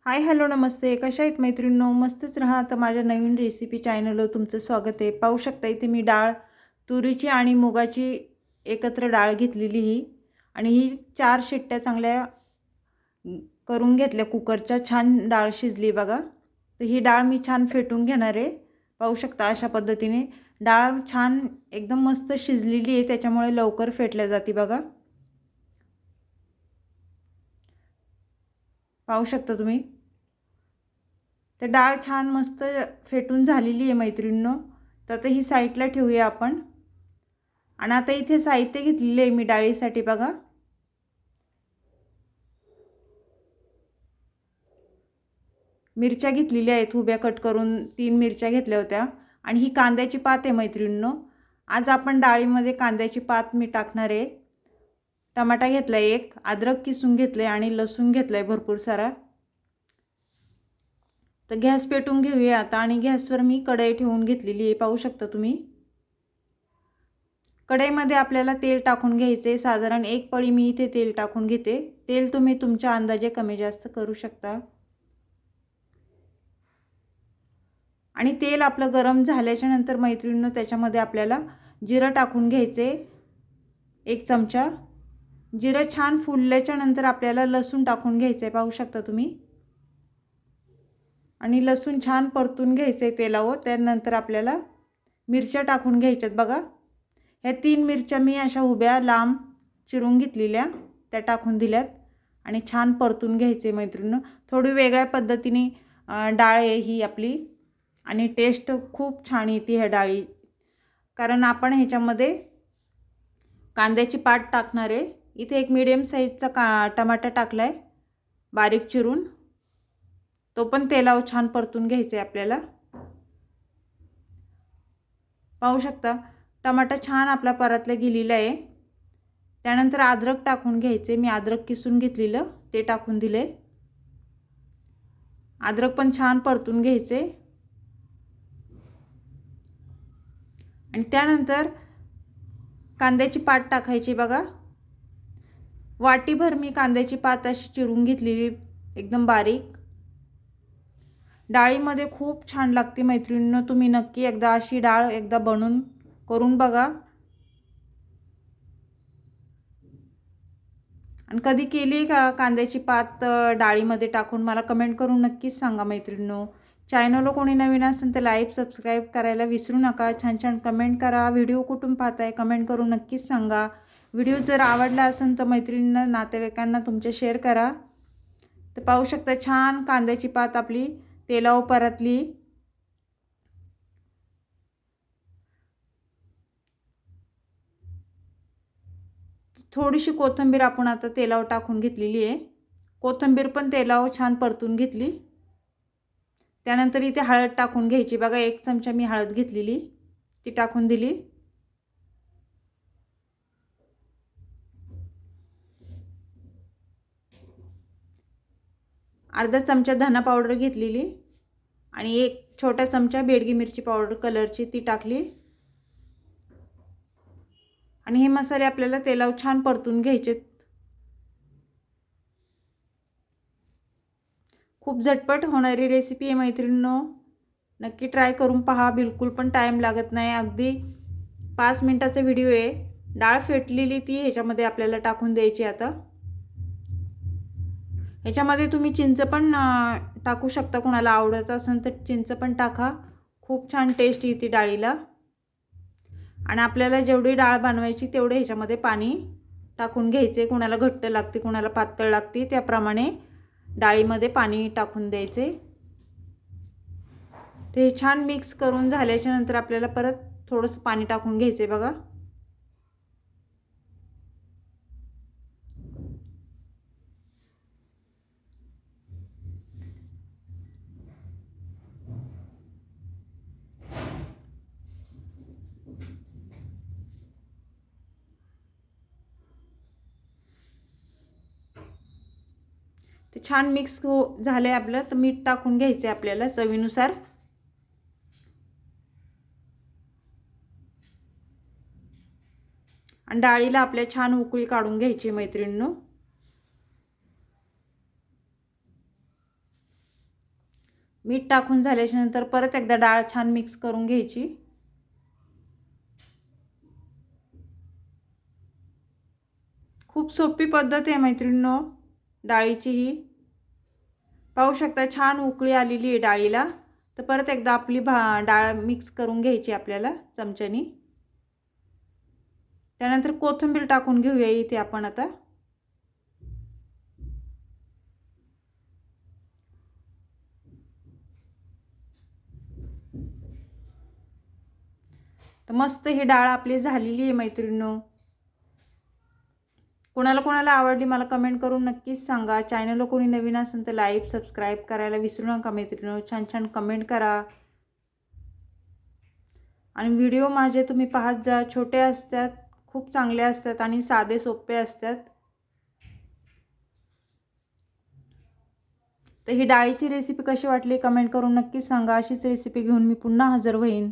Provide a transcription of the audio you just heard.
Hi hello नमस्ते, कशा आहेत मैत्रिणींनो? मस्तच राहा. तर माझ्या नवीन रेसिपी चॅनलवर तुमचं स्वागत आहे. पाहू शकता इथे मी डाळ तुरीची आणि मुगाची एकत्र डाळ घेतलेली ही, आणि ही 4 शिट्ट्या चांगल्या करून घेतल्या कुकरच्या. छान डाळ शिजली बघा. तर ही डाळ मी छान फेटून घेणार आहे. पाहू शकता अशा पद्धतीने डाळ छान एकदम मस्त शिजलेली आहे, त्याच्यामुळे लवकर फेटल्या जाते बघा. पाहू शकता तुम्ही. तर डाळ छान मस्त फेटून झालेली आहे मैत्रिणींनो. तर आता ही साईडला ठेवूया आपण. आणि आता इथे साहित्य घेतलेले आहे मी डाळीसाठी बघा. मिरच्या घेतलेल्या आहेत उभ्या कट करून, 3 मिरच्या घेतल्या होत्या. आणि ही कांद्याची पात आहे मैत्रिणींनो. आज आपण डाळीमध्ये कांद्याची पात मी टाकणार आहे. टमाटा घेतला एक, अद्रक किसून घेतले आणि लसूण घेतलाय भरपूर सारा. तर गॅस पेटवून घेऊया आता. आणि गॅसवर मी कढई ठेवून घेतलेली आहे, पाहू शकता तुम्ही. कढईमध्ये आपल्याला तेल टाकून घ्यायचे. साधारण 1 पळी मी इथे तेल टाकून घेते. तेल तुम्ही तुमच्या अंदाजे कमी जास्त करू शकता. आणि तेल आपलं गरम झाल्याच्या नंतर मैत्रिणींनो त्याच्यामध्ये आपल्याला जिरं टाकून घ्यायचे 1 चमचा. जिरं छान फुलल्याच्या नंतर आपल्याला लसूण टाकून घ्यायचं आहे, पाहू शकता तुम्ही. आणि लसूण छान परतून घ्यायचं आहे तेलावर. त्यानंतर आपल्याला मिरच्या टाकून घ्यायच्यात बघा. ह्या 3 मिरच्या मी अशा उभ्या लांब चिरून घेतलेल्या, त्या टाकून दिल्यात. आणि छान परतून घ्यायचे मैत्रिणींनो. थोडी वेगळ्या पद्धतीने डाळ आहे ही आपली. आणि टेस्ट खूप छान येते ह्या डाळी, कारण आपण ह्याच्यामध्ये कांद्याची पात टाकणार आहे. इथे एक मीडियम साईजचा टमाटा टाकलाय बारीक चिरून. तो पण तेलावर छान परतून घ्यायचा आहे आपल्याला. पाहू शकता टमाटा छान आपला परतला गेलेला आहे. त्यानंतर अद्रक टाकून घ्यायचे. मी अद्रक किसून घेतलेलं ते टाकून दिले. अद्रक पण छान परतून घ्यायचे. आणि त्यानंतर कांद्याची पात टाकायची बघा. वाटीभर मी कांद्याची पात अशी चिरून घेतलेली एकदम बारीक. डाळीमध्ये खूप छान लागते मैत्रिणींनो. तुम्ही नक्की एकदा अशी डाळ एकदा बनवून करून बघा. आणि कधी केली का कांद्याची पात डाळीमध्ये टाकून मला कमेंट करून नक्कीच सांगा मैत्रिणींनो. चॅनलला कोणी नवीन असेल तर लाईक सबस्क्राईब करायला विसरू नका. छान छान कमेंट करा. व्हिडिओ कुठून पाहताय कमेंट करून नक्कीच सांगा. व्हिडिओ जर आवडला असेल तर मैत्रिणींना नातेवाईकांना तुमच्या शेअर करा. तर पाहू शकता छान कांद्याची पात आपली तेलावर परतली. थोडीशी कोथिंबीर आपण आता तेलावर टाकून घेतलेली आहे. कोथिंबीर पण तेलावर छान परतून घेतली. त्यानंतर इथे हळद टाकून घ्यायची बघा. 1 चमचा मी हळद घेतलेली ती टाकून दिली. अर्धा चमचा धना पावडर घेतलेली. आणि 1 छोटा चमचा बेडगी मिरची पावडर कलरची ती टाकली. आणि हे मसाले आपल्याला तेलावर छान परतून घ्यायचे. खूप झटपट होणारी रेसिपी आहे मैत्रिणींनो. नक्की ट्राय करून पहा. बिलकुल पण टाइम लागत नाही. अगदी 5 मिनिटाचा व्हिडिओ आहे. डाळ फेटलेली ती ह्याच्यामध्ये आपल्याला टाकून द्यायची. आता ह्याच्यामध्ये तुम्ही चिंच पण टाकू शकता. कोणाला आवडत असेल तर चिंच पण टाका. खूप छान टेस्ट येते डाळीला. आणि आपल्याला जेवढी डाळ बनवायची तेवढे ह्याच्यामध्ये पाणी टाकून घ्यायचे. कोणाला घट्ट लागते कोणाला पातळ लागते त्याप्रमाणे डाळीमध्ये पाणी टाकून द्यायचे. ते छान मिक्स करून झाल्याच्या नंतर आपल्याला परत थोडंसं पाणी टाकून घ्यायचे बघा. ते छान मिक्स झाले आपलं. तर मीठ टाकून घ्यायचे आपल्याला चवीनुसार. आणि डाळीला आपल्या छान उकळी काढून घ्यायची मैत्रिणींनो. मीठ टाकून झाल्याच्या नंतर परत एकदा डाळ छान मिक्स करून घ्यायची. खूप सोपी पद्धत आहे मैत्रिणींनो डाळीची ही. पाहू शकता छान उकळी आलेली आहे डाळीला. तर परत एकदा आपली डाळ मिक्स करून घ्यायची आपल्याला चमच्यानी. त्यानंतर कोथिंबीर टाकून घेऊया इथे आपण आता. तर मस्त ही डाळ आपली झालेली आहे मैत्रिणींनो. कोणाला कोणाला आवडली मला कमेंट करून नक्कीच सांगा. चॅनलला कोणी नवीन असेल तर लाईक सबस्क्राईब करायला विसरू नका मैत्रिणींनो. छान छान कमेंट करा आणि व्हिडिओ माझे तुम्ही पाहत जा. छोटे असतात, खूप चांगले असतात आणि साधे सोपे असतात. तर ही डाळीची रेसिपी कशी वाटली कमेंट करून नक्कीच सांगा. अशीच रेसिपी घेऊन मी पुन्हा हजर होईन.